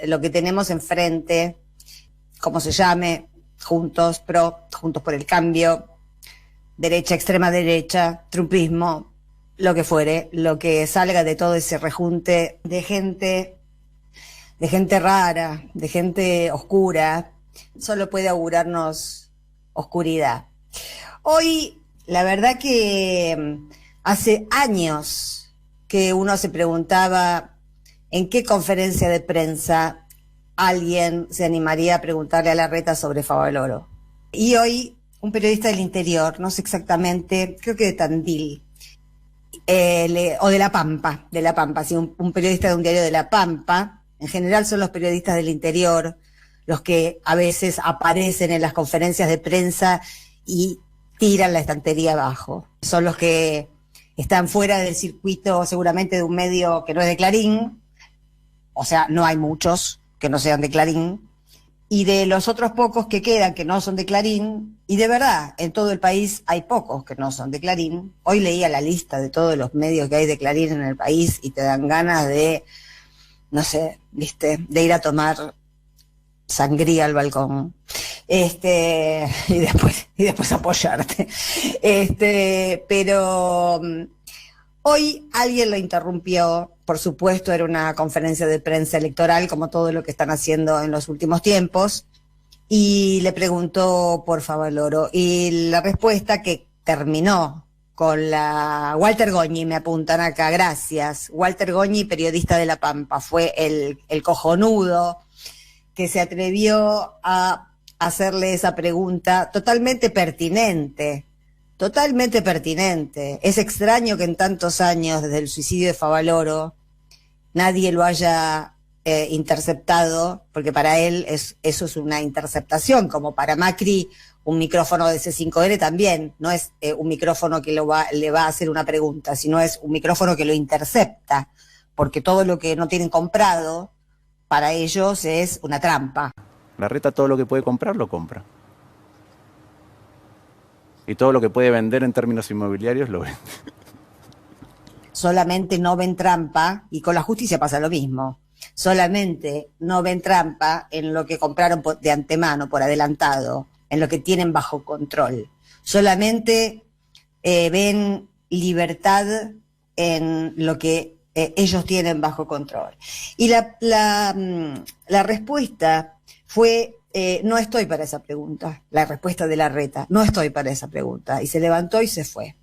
lo que tenemos enfrente, como se llame, Juntos por el Cambio, derecha, extrema derecha, trumpismo, lo que fuere, lo que salga de todo ese rejunte de gente rara, de gente oscura, solo puede augurarnos oscuridad. Hoy, la verdad que hace años que uno se preguntaba en qué conferencia de prensa alguien se animaría a preguntarle a Larreta sobre Favaloro. Y hoy, un periodista del interior, no sé exactamente, creo que de Tandil, o de La Pampa, sí, un periodista de un diario de La Pampa. En general son los periodistas del interior los que a veces aparecen en las conferencias de prensa y tiran la estantería abajo. Son los que están fuera del circuito seguramente de un medio que no es de Clarín, o sea, no hay muchos que no sean de Clarín, y de los otros pocos que quedan que no son de Clarín, y de verdad, en todo el país hay pocos que no son de Clarín. Hoy leía la lista de todos los medios que hay de Clarín en el país y te dan ganas de, no sé, viste, de ir a tomar sangría al balcón, y después apoyarte. Pero hoy alguien lo interrumpió, por supuesto era una conferencia de prensa electoral, como todo lo que están haciendo en los últimos tiempos, y le preguntó por Favaloro, y la respuesta que terminó con la Walter Goñi, me apuntan acá, gracias, Walter Goñi, periodista de La Pampa, fue el cojonudo que se atrevió a hacerle esa pregunta totalmente pertinente. Es extraño que en tantos años, desde el suicidio de Favaloro, nadie lo haya interceptado, porque para él eso es una interceptación, como para Macri un micrófono de C5N también, no es un micrófono que le va a hacer una pregunta, sino es un micrófono que lo intercepta, porque todo lo que no tienen comprado, para ellos es una trampa. Larreta todo lo que puede comprar, lo compra. Y todo lo que puede vender en términos inmobiliarios, lo vende. Solamente no ven trampa, y con la justicia pasa lo mismo, solamente no ven trampa en lo que compraron de antemano, por adelantado, en lo que tienen bajo control. Solamente ven libertad en lo que ellos tienen bajo control. Y la respuesta fue, no estoy para esa pregunta, la respuesta de Larreta, no estoy para esa pregunta, y se levantó y se fue.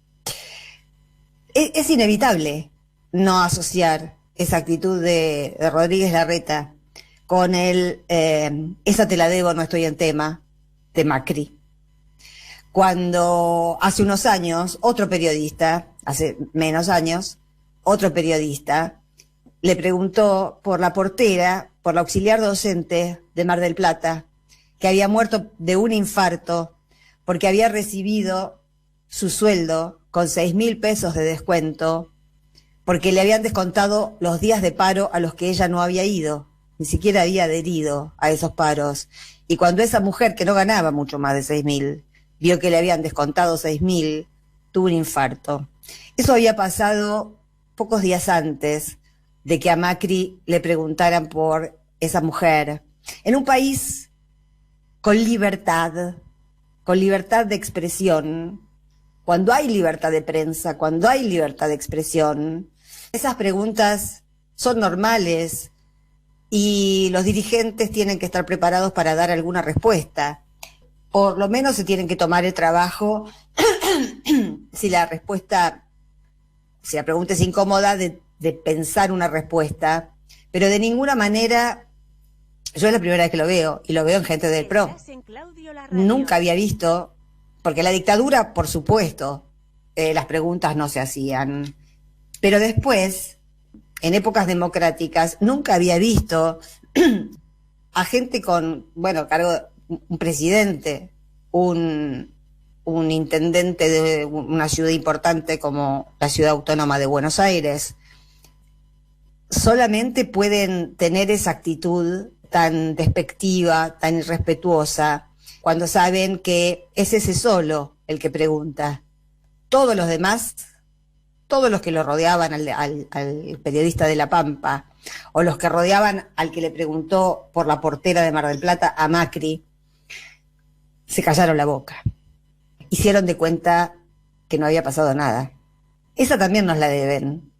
Es inevitable no asociar esa actitud de Rodríguez Larreta con esa te la debo, no estoy en tema, de Macri. Cuando hace unos años, otro periodista, hace menos años, otro periodista le preguntó por la portera, por la auxiliar docente de Mar del Plata, que había muerto de un infarto porque había recibido su sueldo con 6.000 pesos de descuento, porque le habían descontado los días de paro a los que ella no había ido, ni siquiera había adherido a esos paros. Y cuando esa mujer, que no ganaba mucho más de 6.000, vio que le habían descontado 6.000, tuvo un infarto. Eso había pasado pocos días antes de que a Macri le preguntaran por esa mujer. En un país con libertad de expresión, cuando hay libertad de prensa, cuando hay libertad de expresión, esas preguntas son normales y los dirigentes tienen que estar preparados para dar alguna respuesta. Por lo menos se tienen que tomar el trabajo, si la pregunta es incómoda, de pensar una respuesta, pero de ninguna manera, yo es la primera vez que lo veo, y lo veo en gente del PRO. Nunca había visto, porque la dictadura, por supuesto, las preguntas no se hacían, pero después, en épocas democráticas, nunca había visto a gente con, cargo, un presidente, un intendente de una ciudad importante como la Ciudad Autónoma de Buenos Aires, solamente pueden tener esa actitud tan despectiva, tan irrespetuosa, cuando saben que es ese solo el que pregunta. Todos los demás, todos los que lo rodeaban al periodista de La Pampa, o los que rodeaban al que le preguntó por la portera de Mar del Plata a Macri, se callaron la boca. Hicieron de cuenta que no había pasado nada. Esa también nos la deben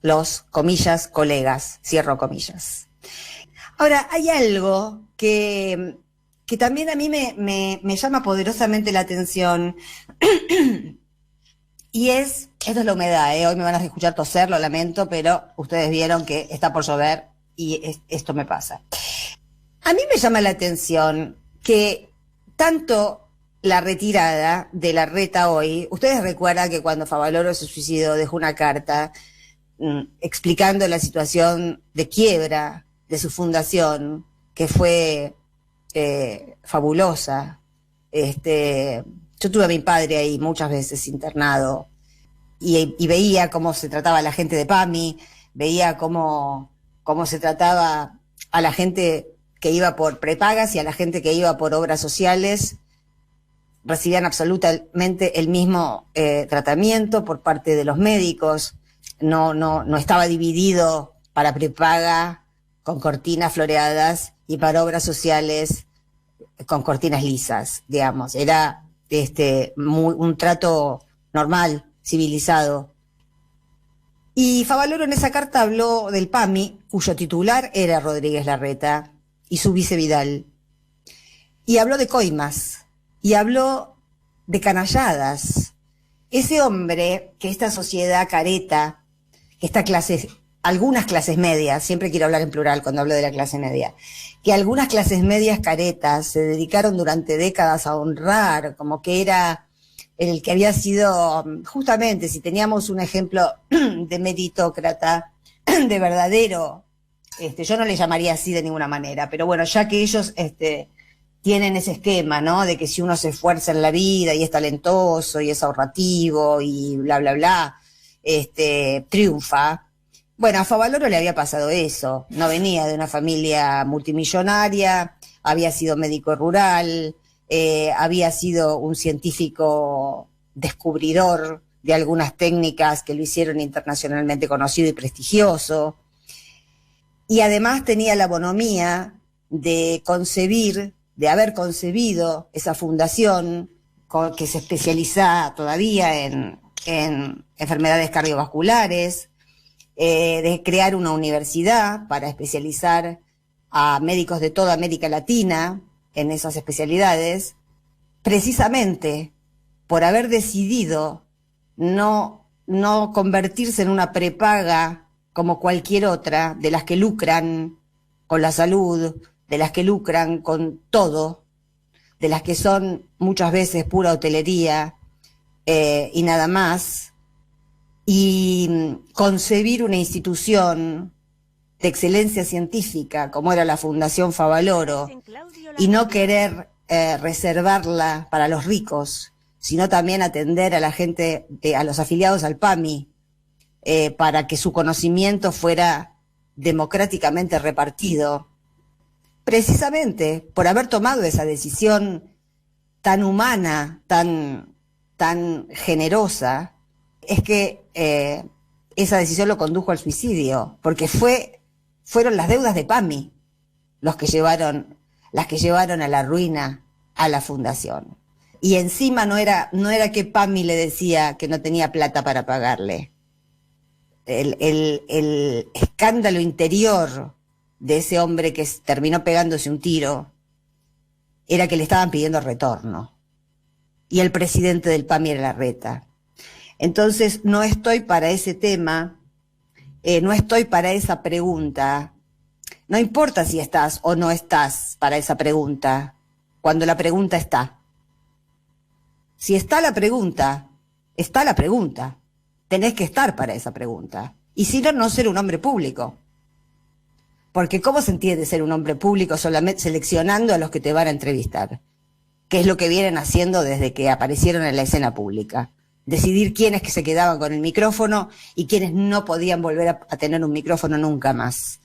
los, comillas, colegas, cierro comillas. Ahora, hay algo que también a mí me llama poderosamente la atención y esto es la humedad, hoy me van a escuchar toser, lo lamento, pero ustedes vieron que está por llover y esto me pasa. A mí me llama la atención que tanto la retirada de Larreta hoy, ustedes recuerdan que cuando Favaloro se suicidó dejó una carta explicando la situación de quiebra de su fundación, que fue fabulosa. Yo tuve a mi padre ahí muchas veces internado y veía cómo se trataba a la gente de PAMI, veía cómo se trataba a la gente que iba por prepagas y a la gente que iba por obras sociales. Recibían absolutamente el mismo tratamiento por parte de los médicos. No estaba dividido para prepaga con cortinas floreadas y para obras sociales con cortinas lisas, digamos. Era un trato normal, civilizado. Y Favaloro en esa carta habló del PAMI, cuyo titular era Rodríguez Larreta, y su vice Vidal. Y habló de coimas, y habló de canalladas. Ese hombre que esta sociedad careta, que algunas clases medias, siempre quiero hablar en plural cuando hablo de la clase media, que algunas clases medias caretas se dedicaron durante décadas a honrar, como que era el que había sido, justamente, si teníamos un ejemplo de meritócrata, de verdadero, yo no le llamaría así de ninguna manera, pero bueno, ya que ellos tienen ese esquema, ¿no? De que si uno se esfuerza en la vida y es talentoso y es ahorrativo y bla, bla, bla, triunfa. Bueno, a Favaloro le había pasado eso. No venía de una familia multimillonaria, había sido médico rural, había sido un científico descubridor de algunas técnicas que lo hicieron internacionalmente conocido y prestigioso. Y además tenía la bonomía de haber concebido esa fundación que se especializa todavía en enfermedades cardiovasculares, de crear una universidad para especializar a médicos de toda América Latina en esas especialidades, precisamente por haber decidido no convertirse en una prepaga como cualquier otra, de las que lucran con la salud, de las que lucran con todo, de las que son muchas veces pura hotelería y nada más, y concebir una institución de excelencia científica como era la Fundación Favaloro y no querer reservarla para los ricos, sino también atender a la gente, a los afiliados al PAMI, para que su conocimiento fuera democráticamente repartido, precisamente por haber tomado esa decisión tan humana, tan generosa, es que esa decisión lo condujo al suicidio, porque fueron las deudas de PAMI las que llevaron a la ruina a la fundación. Y encima no era que PAMI le decía que no tenía plata para pagarle. El escándalo interior de ese hombre que terminó pegándose un tiro era que le estaban pidiendo retorno. Y el presidente del PAMI era Larreta. Entonces no estoy para ese tema, no estoy para esa pregunta. No importa si estás o no estás para esa pregunta, cuando la pregunta está. Si está la pregunta, está la pregunta. Tenés que estar para esa pregunta. Y si no, no ser un hombre público. Porque ¿cómo se entiende ser un hombre público solamente seleccionando a los que te van a entrevistar? Que es lo que vienen haciendo desde que aparecieron en la escena pública. Decidir quiénes que se quedaban con el micrófono y quiénes no podían volver a tener un micrófono nunca más.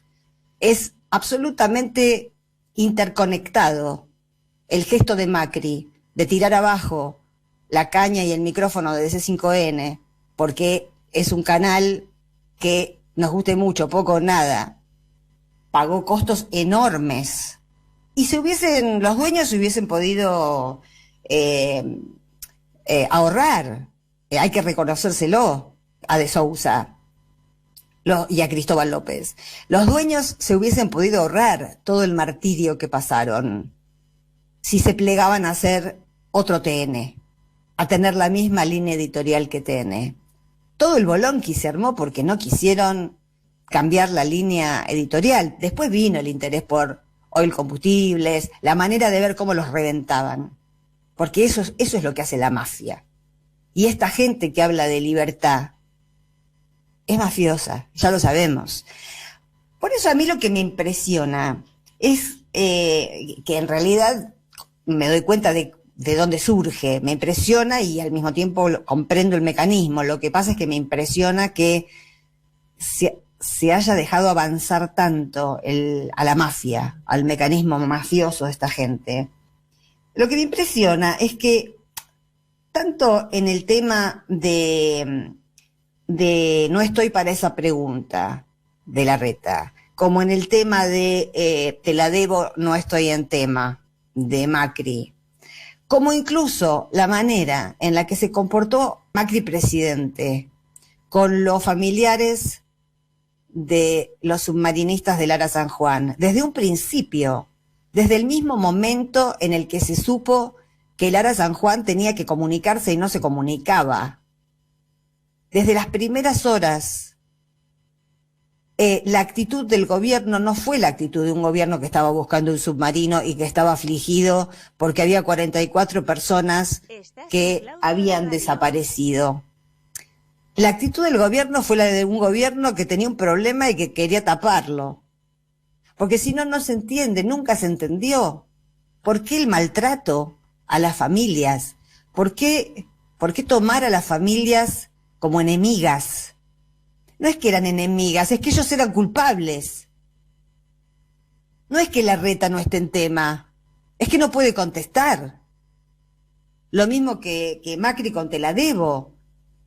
Es absolutamente interconectado el gesto de Macri de tirar abajo la caña y el micrófono de DC5N, porque es un canal que nos guste mucho, poco o nada, pagó costos enormes. Y los dueños se hubiesen podido ahorrar. Hay que reconocérselo a De Sousa y a Cristóbal López. Los dueños se hubiesen podido ahorrar todo el martirio que pasaron si se plegaban a hacer otro TN, a tener la misma línea editorial que TN. Todo el bolonqui se armó porque no quisieron cambiar la línea editorial. Después vino el interés por oil combustibles, la manera de ver cómo los reventaban. Porque eso es lo que hace la mafia. Y esta gente que habla de libertad es mafiosa, ya lo sabemos. Por eso a mí lo que me impresiona es que en realidad me doy cuenta de dónde surge, me impresiona y al mismo tiempo comprendo el mecanismo. Lo que pasa es que me impresiona que se haya dejado avanzar tanto a la mafia, al mecanismo mafioso de esta gente. Lo que me impresiona es que tanto en el tema de no estoy para esa pregunta de Larreta, como en el tema de te la debo, no estoy en tema de Macri, como incluso la manera en la que se comportó Macri presidente con los familiares de los submarinistas de Lara San Juan, desde un principio, desde el mismo momento en el que se supo que Lara San Juan tenía que comunicarse y no se comunicaba. Desde las primeras horas, la actitud del gobierno no fue la actitud de un gobierno que estaba buscando un submarino y que estaba afligido porque había 44 personas que habían desaparecido. La actitud del gobierno fue la de un gobierno que tenía un problema y que quería taparlo. Porque si no, no se entiende, nunca se entendió. ¿Por qué el maltrato a las familias? ¿Por qué tomar a las familias como enemigas? No es que eran enemigas, es que ellos eran culpables. No es que Larreta no esté en tema, es que no puede contestar. Lo mismo que Macri con Te la debo.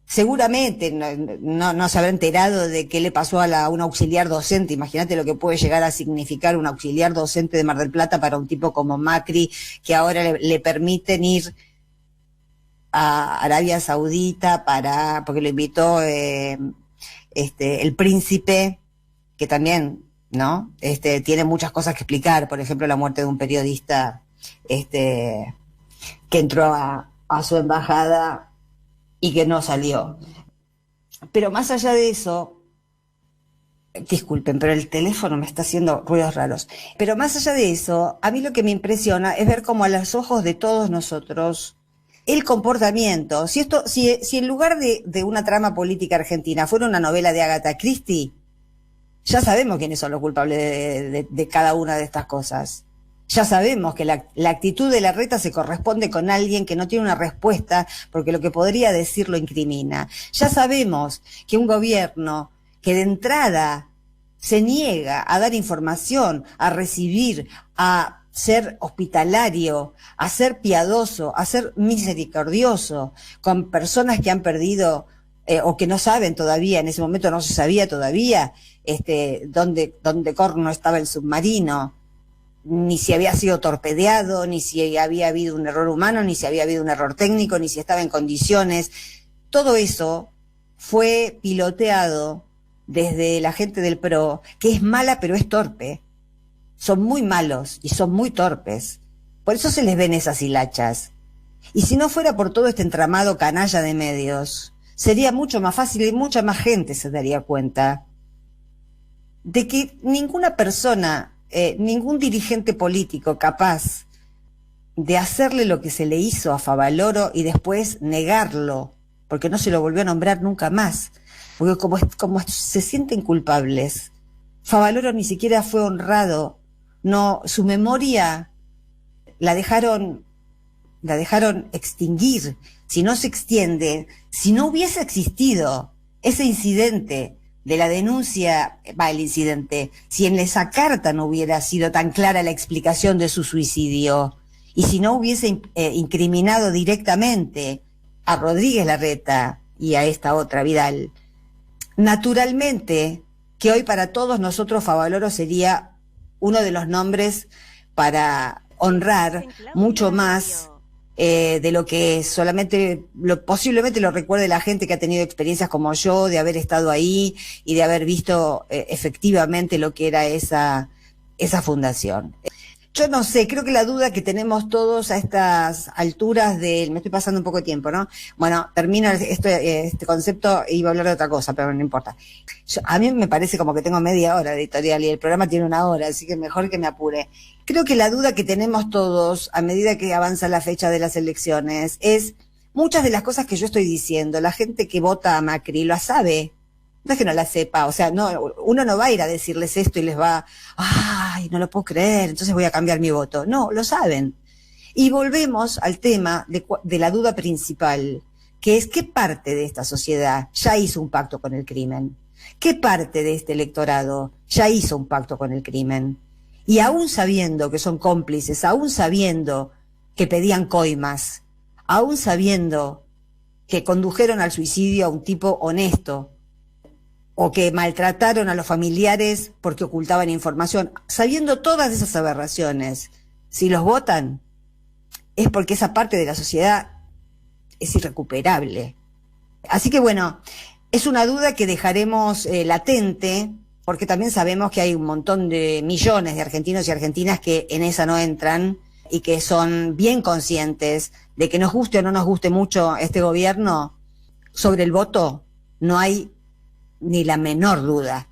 Seguramente no se habrá enterado de qué le pasó a un auxiliar docente. Imagínate lo que puede llegar a significar un auxiliar docente de Mar del Plata para un tipo como Macri, que ahora le permiten ir a Arabia Saudita porque lo invitó el príncipe, que también, ¿no? Tiene muchas cosas que explicar, por ejemplo, la muerte de un periodista que entró a su embajada y que no salió. Pero más allá de eso, disculpen, pero el teléfono me está haciendo ruidos raros. Pero más allá de eso, a mí lo que me impresiona es ver cómo a los ojos de todos nosotros el comportamiento, si en lugar de una trama política argentina fuera una novela de Agatha Christie, ya sabemos quiénes son los culpables de cada una de estas cosas. Ya sabemos que la actitud de Larreta se corresponde con alguien que no tiene una respuesta porque lo que podría decir lo incrimina. Ya sabemos que un gobierno que de entrada se niega a dar información, a recibir, a ser hospitalario, a ser piadoso, a ser misericordioso con personas que han perdido o que no saben todavía, en ese momento no se sabía todavía dónde corno estaba el submarino, ni si había sido torpedeado, ni si había habido un error humano, ni si había habido un error técnico, ni si estaba en condiciones. Todo eso fue piloteado desde la gente del PRO, que es mala pero es torpe. Son muy malos y son muy torpes. Por eso se les ven esas hilachas. Y si no fuera por todo este entramado canalla de medios, sería mucho más fácil y mucha más gente se daría cuenta de que ninguna persona, ningún dirigente político capaz de hacerle lo que se le hizo a Favaloro y después negarlo, porque no se lo volvió a nombrar nunca más, porque como se sienten culpables, Favaloro ni siquiera fue honrado, no, su memoria la dejaron extinguir. Si no se extiende, si no hubiese existido ese incidente de la denuncia, el incidente, si en esa carta no hubiera sido tan clara la explicación de su suicidio, y si no hubiese incriminado directamente a Rodríguez Larreta y a esta otra Vidal, naturalmente que hoy para todos nosotros Favaloro sería uno de los nombres para honrar mucho más de lo que solamente, posiblemente lo recuerde la gente que ha tenido experiencias como yo, de haber estado ahí y de haber visto efectivamente lo que era esa fundación. Yo no sé, creo que la duda que tenemos todos a estas alturas me estoy pasando un poco de tiempo, ¿no? Bueno, termino este concepto e iba a hablar de otra cosa, pero no importa. A mí me parece como que tengo media hora de editorial y el programa tiene 1 hora, así que mejor que me apure. Creo que la duda que tenemos todos a medida que avanza la fecha de las elecciones es muchas de las cosas que yo estoy diciendo. La gente que vota a Macri lo sabe. No es que no la sepa, o sea, no, uno no va a ir a decirles esto y les va, ay, no lo puedo creer, entonces voy a cambiar mi voto. No, lo saben. Y volvemos al tema de la duda principal, que es qué parte de esta sociedad ya hizo un pacto con el crimen, qué parte de este electorado ya hizo un pacto con el crimen. Y aún sabiendo que son cómplices, aún sabiendo que pedían coimas, aún sabiendo que condujeron al suicidio a un tipo honesto, o que maltrataron a los familiares porque ocultaban información, sabiendo todas esas aberraciones, si los votan, es porque esa parte de la sociedad es irrecuperable. Así que bueno, es una duda que dejaremos latente, porque también sabemos que hay un montón de millones de argentinos y argentinas que en esa no entran y que son bien conscientes de que nos guste o no nos guste mucho este gobierno, sobre el voto no hay ni la menor duda.